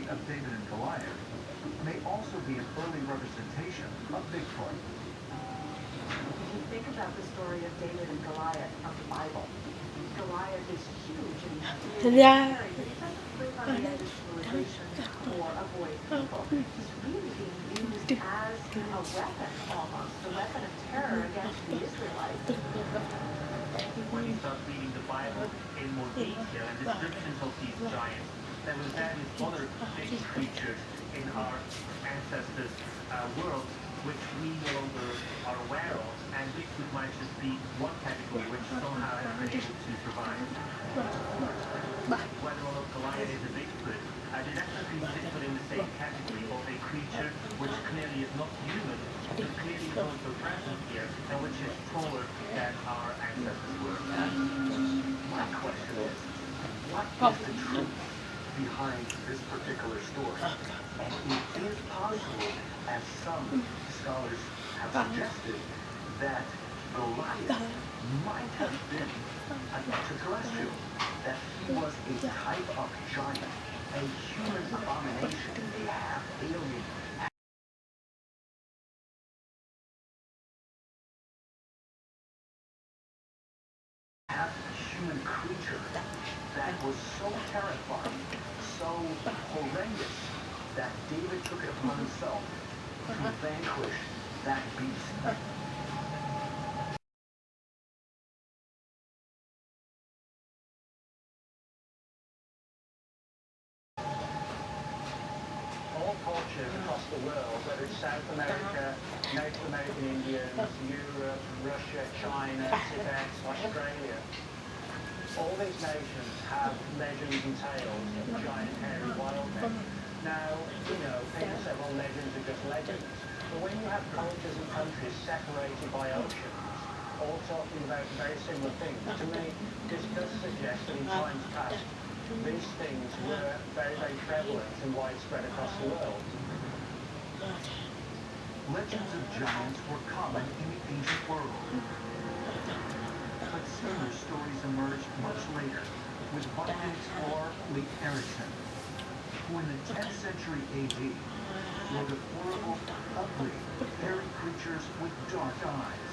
of David and Goliath may also be an early representation of Bigfoot. If you think about the story of David and Goliath of the Bible, Goliath is huge and he's scary, but he doesn't live on the edge of civilization or avoid people. He's really being used as a weapon almost, a weapon of terror against the Israelites. When you start reading the Bible in more detail and descriptions of these giants, there were various other big creatures in our ancestors' world which we no longer are aware of, and Bigfoot might just be one category which somehow has been able to survive. Whether or not Goliath is a Bigfoot, they definitely sit in the same category of a creature which clearly is not human, but clearly is also present here, and which is taller than our ancestors were. My question is, what is the truth behind this particular story? And it is possible, as some scholars have suggested, that Goliath might have been an extraterrestrial, that he was a type of giant, a human abomination, a half-alien, half-human creature that was so terrifying, so horrendous, that David took it upon himself to vanquish that beast. All cultures across the world, whether it's South America, Native American Indians, Europe, Russia, China, Tibet, Australia, all these nations have legends and tales of giant hairy wildmen. Now, people say, well, legends are just legends. But when you have cultures and countries separated by oceans, all talking about very similar things, to me, this does suggest that in times past, these things were very, very prevalent and widespread across the world. Legends of giants were common in the ancient world. But similar stories emerged much later with Viking explorer Leif Erikson, who in the 10th century AD wrote of horrible, ugly, hairy creatures with dark eyes.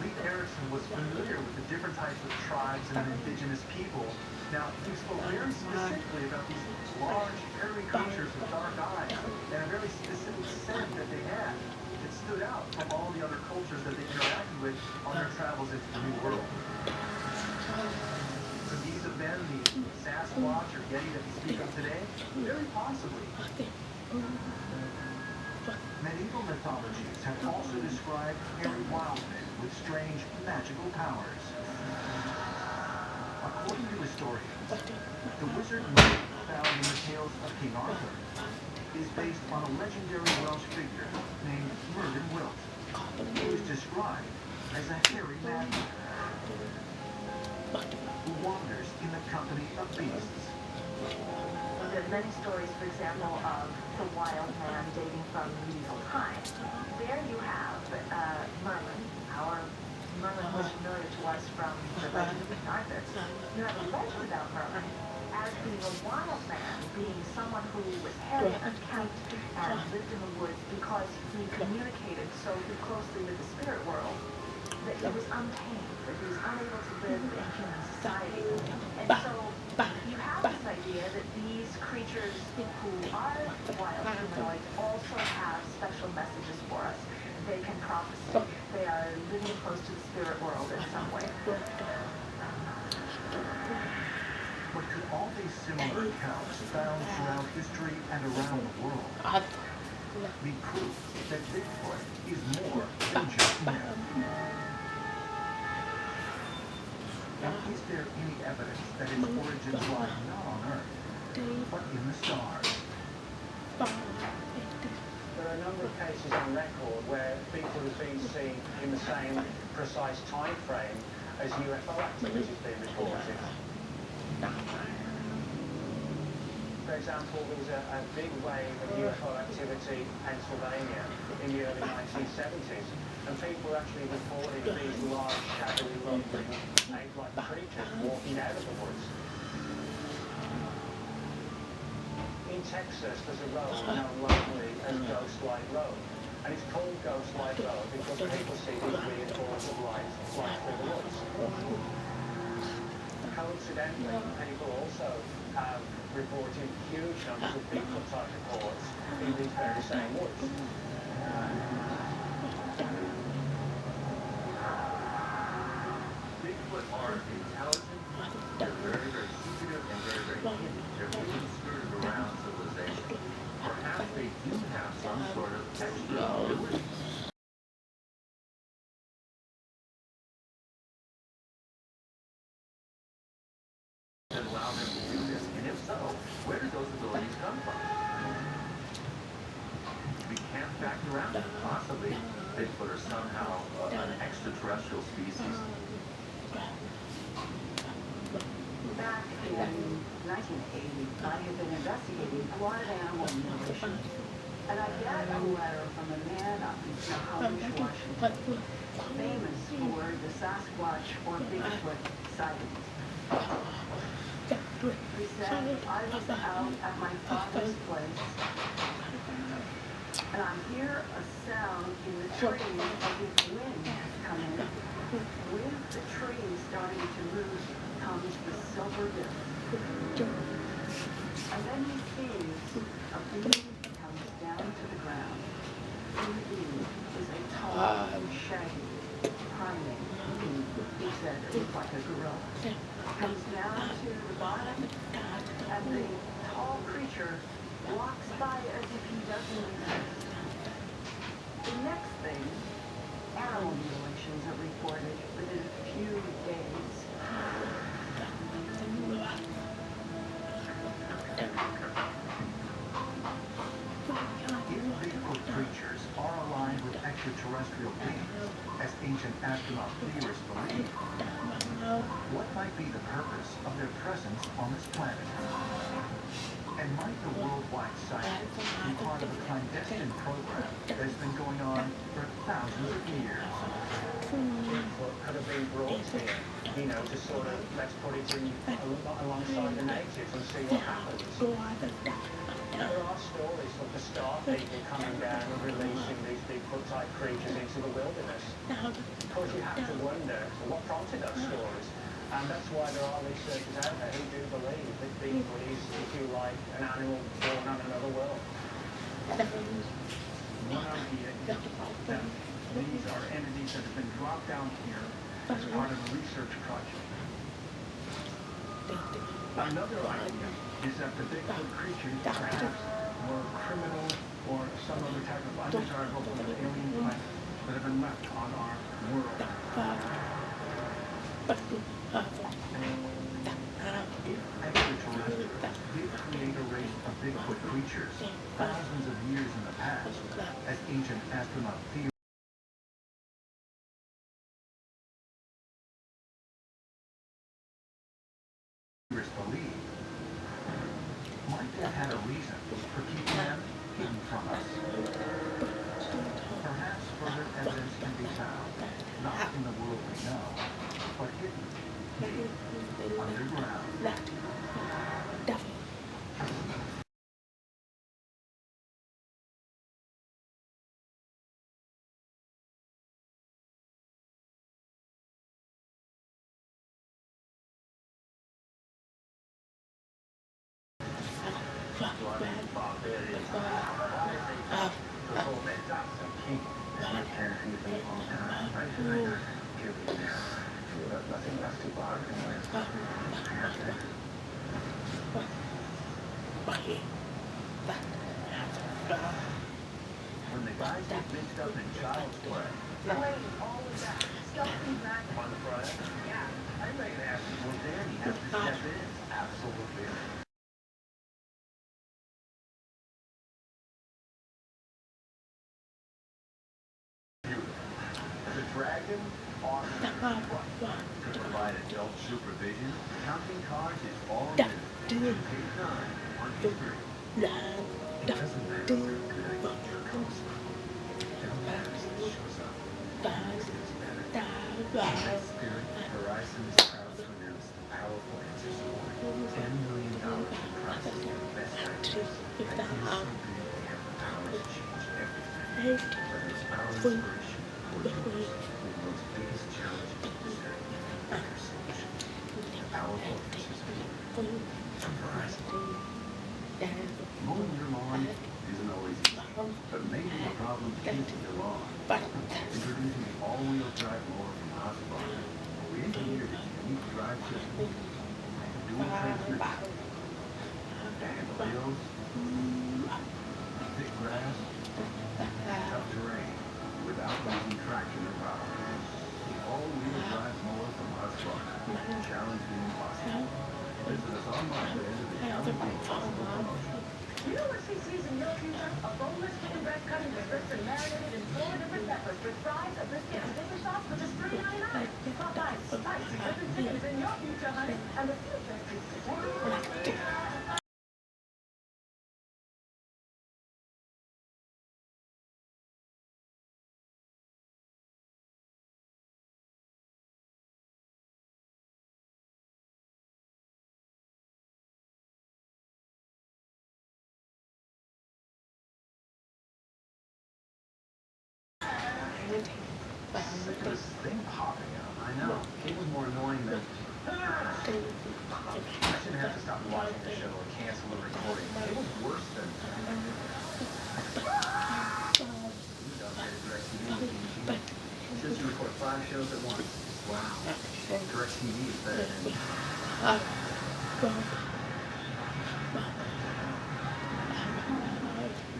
Leif Erikson was familiar with the different types of tribes and indigenous people. Now, he spoke very specifically about these large, hairy creatures with dark eyes and a very specific scent that they had. It stood out from all the other cultures that they interacted with on their travels into the New World. Could these have been the Sasquatch or Yeti that we speak of today? Very possibly. Medieval mythologies have also described hairy wildmen with strange magical powers. According to historians, the wizard myth found in the tales of King Arthur is based on a legendary Welsh figure named Merlin Wilt, who is described as a hairy madman who wanders in the company of beasts. There are many stories, for example, of the wild man dating from medieval times. There you have Merlin. Merlin was familiar to us from the legend of King Arthur. You have a legend about Merlin as being a wild man, being someone who was hairy and unkempt and lived in the woods because he communicated so closely with the spirit world that he was untamed, that he was unable to live in human society. And so you have this idea that these creatures who are wild humanoids also have special messages for us. They can prophesy. They are living close to the spirit world in some way. But could all these similar accounts found throughout history and around the world be proof that Bigfoot is more than just myth? And is there any evidence that its origins lie not on Earth, but in the stars? There are a number of cases on record where Bigfoot has been seen in the same precise time frame as UFO activity has been reported. For example, there was a big wave of UFO activity in Pennsylvania in the early 1970s, and people were actually reporting these large, shadowy, lumbering, ape-like creatures walking out of the woods. Texas, there's a road known locally as Ghostlight Road. And it's called Ghostlight Road because people see these weird balls of light fly through the woods. Coincidentally, people also have reported huge numbers of Bigfoot type reports in these very same woods. Bigfoot are intelligent, they're very, very secretive and very, very hidden. They're really skirted around civilization. Perhaps they do have some sort of extra ability. That allow them to do this, and if so, where do those abilities come from? We can't factor around it. Possibly Bigfoot are somehow an extraterrestrial species. Back in 1980, I had been investigating a lot of animal mutilation, and I get a letter from a man up in Snohomish, Washington, famous for the Sasquatch or Bigfoot sightings. He said, I was out at my father's place, and I hear a sound in the trees as if wind has come in. With the trees starting to move comes the silver disc. And then he sees a being comes down to the ground. In the being is a tall, shaggy primate. He said it looked like a gorilla. Comes down to the bottom, and the tall creature walks by as if he doesn't exist. The next thing, animal mutilations are reported within a few days. If Bigfoot creatures are aligned with extraterrestrial beings, as ancient astronaut theorists believe, what might be the purpose of their presence on this planet? And might the worldwide sighting be part of a clandestine program that has been going on for thousands of years? Bigfoot could have been brought here, you know, to sort of, let's put it in alongside the natives and see what happens. There are stories of the Star People coming down and releasing these Bigfoot-type creatures into the wilderness. Of course, you have to wonder what prompted those stories. And that's why there are researchers out there who do believe that Bigfoot is, if you like, an animal born on another world. One idea is that these are entities that have been dropped down here as part of a research project. Another idea is that the Bigfoot creatures perhaps were criminal or some other type of undesirable alien plant that have been left on our world. If extraterrestrials did create a race of Bigfoot creatures thousands of years in the past, as ancient astronaut theorists believe, might they have a reason for keeping them hidden from us? Perhaps further evidence can be found, not in the world we know, but hidden underground. When the guys get mixed up in child's play, All of that stuff in that. on the front, Yeah. I'm ready to ask you, will Danny have to step in? Absolutely. The dragon on to provide adult supervision, counting cards is all new. Page 9 on history. It doesn't matter if they're good or comes from. It matters that it shows up. It's better. Spirit Horizons proud to announce the powerful answer support. $10 million in prizes and best ideas. That is something that have the power to change everything. Whether it's our inspiration or yours, the world's biggest challenge is there an even bigger solution. Our focus is from Verizon. Mowing your lawn isn't always easy, but maybe the problem isn't your lawn. Introducing the all-wheel drive mower from Husqvarna. We engineered its unique drive system and dual transmission to handle hills, thick grass, tough terrain without losing traction or power. The all-wheel drive mower from Resturaunt. Challenge the impossible. Visit us online to enter the Challenge the Impossible promotion. You know what she sees in your future? A boneless chicken breast cut into strips and marinated in 4 different peppers with fries, a biscuit, and dipping sauce for just $3.99. Popeye's spicy chicken is in your future, honey, and the future is today. This thing popping out. I know. It was more annoying than... I shouldn't have to stop watching the show or cancel the recording. It was worse than... Says you record 5 shows at once. Wow. DirecTV is better than...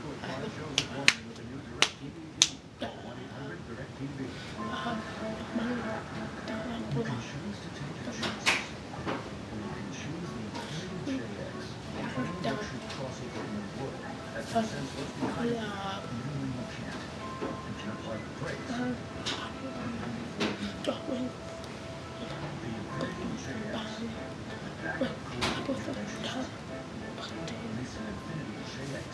Record 5 shows at once with the new DirecTV deal. 1-800-DirecTV. You can choose to take your chances. Or you can choose the Infinity JX. The only luxury crossover in the world that can sense what's behind you, even when you can't. And can apply the brakes. The Infinity JX. Backup cooling connection system. Nissan Infinity JX.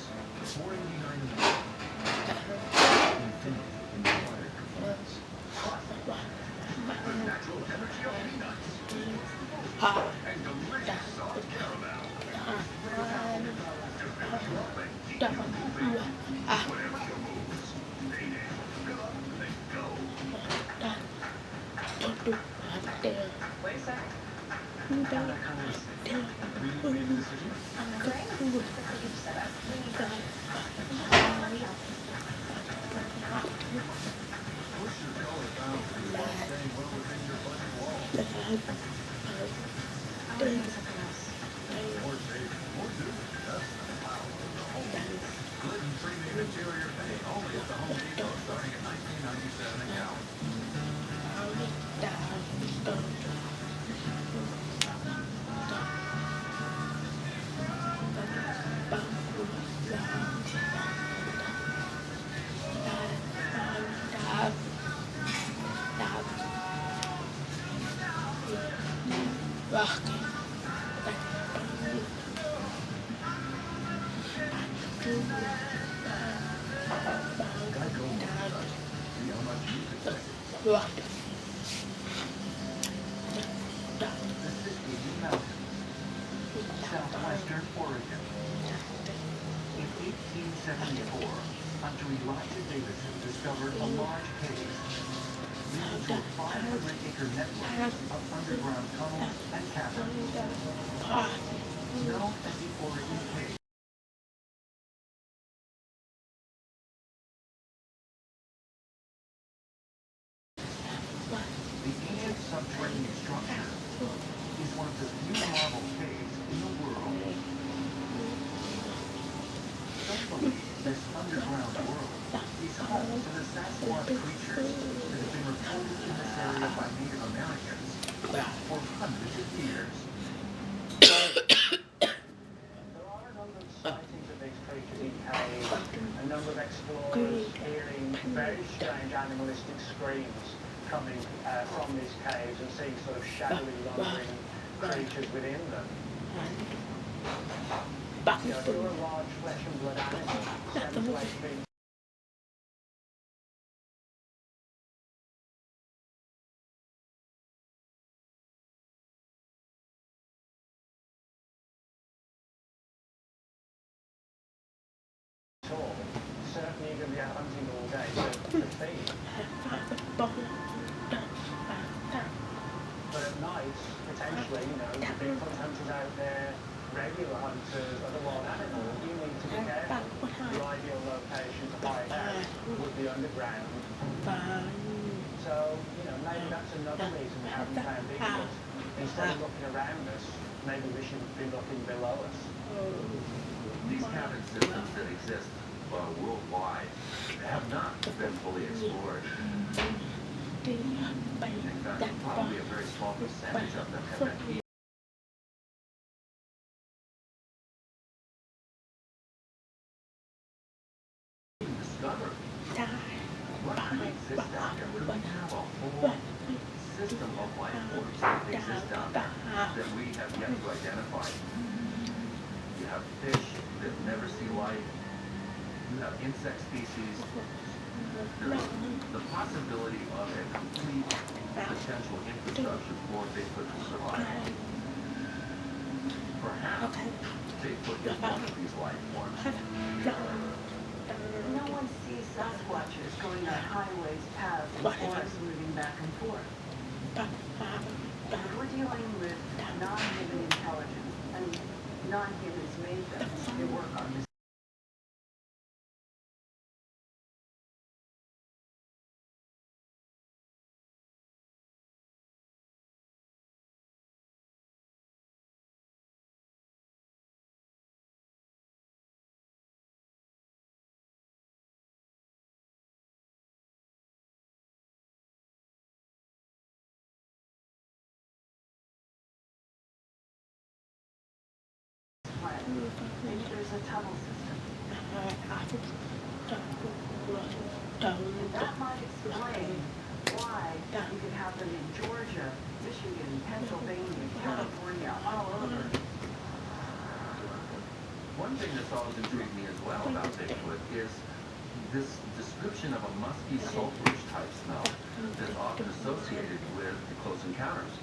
$489 a month. Infinity inspired performance. The natural energy of peanuts. And delicious soft caramel. To build you up and keep you moving. Whatever your moves. Stay there. Fill up, then go. Wait a second. How that kind of... Really made a decision? Great. You've set up. What's your color bound for you while staying well within your budget wall? I'm going to do something else. More saving, more doing. That's the power of the home. Gluten-free made interior paint only at the Home Depot starting at $19.97 a gallon. Geico will touch. See how much you could save. The Siskiyou Mountains, southwestern Oregon. In 1874, Hunter Elijah Davidson discovered a large cave leading to a 500-acre network of underground tunnels and caverns, known as the Oregon Cave. The ancient subterranean structure is one of the few marble caves in the world. Some believe this underground world is home to the Sasquatch creatures that have been reported in this area by Native Americans for hundreds of years. There are a number of sightings of these creatures in caves, a number of explorers hearing very strange animalistic screams coming from these caves and seeing sort of shadowy, lumbering creatures within them. You know, if you're a large flesh and blood animal, 7 to 8 feet out hunting all day to feed. But at night, potentially, you know, the Bigfoot hunters out there, regular hunters, other wild animals, you need to be careful. The ideal location to hide out would be underground. So, you know, maybe that's another reason we haven't found Bigfoot. Instead of looking around us, maybe we should be looking below us. These cabin systems that exist worldwide have not been fully explored. In fact, probably a very small percentage of them have been discovered. What could exist out there? Could we have a whole system of life forms that exist out there that we have yet to identify? You have fish that never see light. You have insect species. There's the possibility of a complete potential infrastructure for Bigfoot to survive. Perhaps Bigfoot is one of these life forms. No one sees Sasquatches going on highways, paths, and forests moving back and forth. We're dealing with non-human intelligence, and non-humans made them. They work on this. There's a tunnel system. And that might explain why it could happen in Georgia, Michigan, Pennsylvania, California, all over. One thing that's always intrigued me as well about Bigfoot is this description of a musky, sulfurish type smell that's often associated with the close encounters.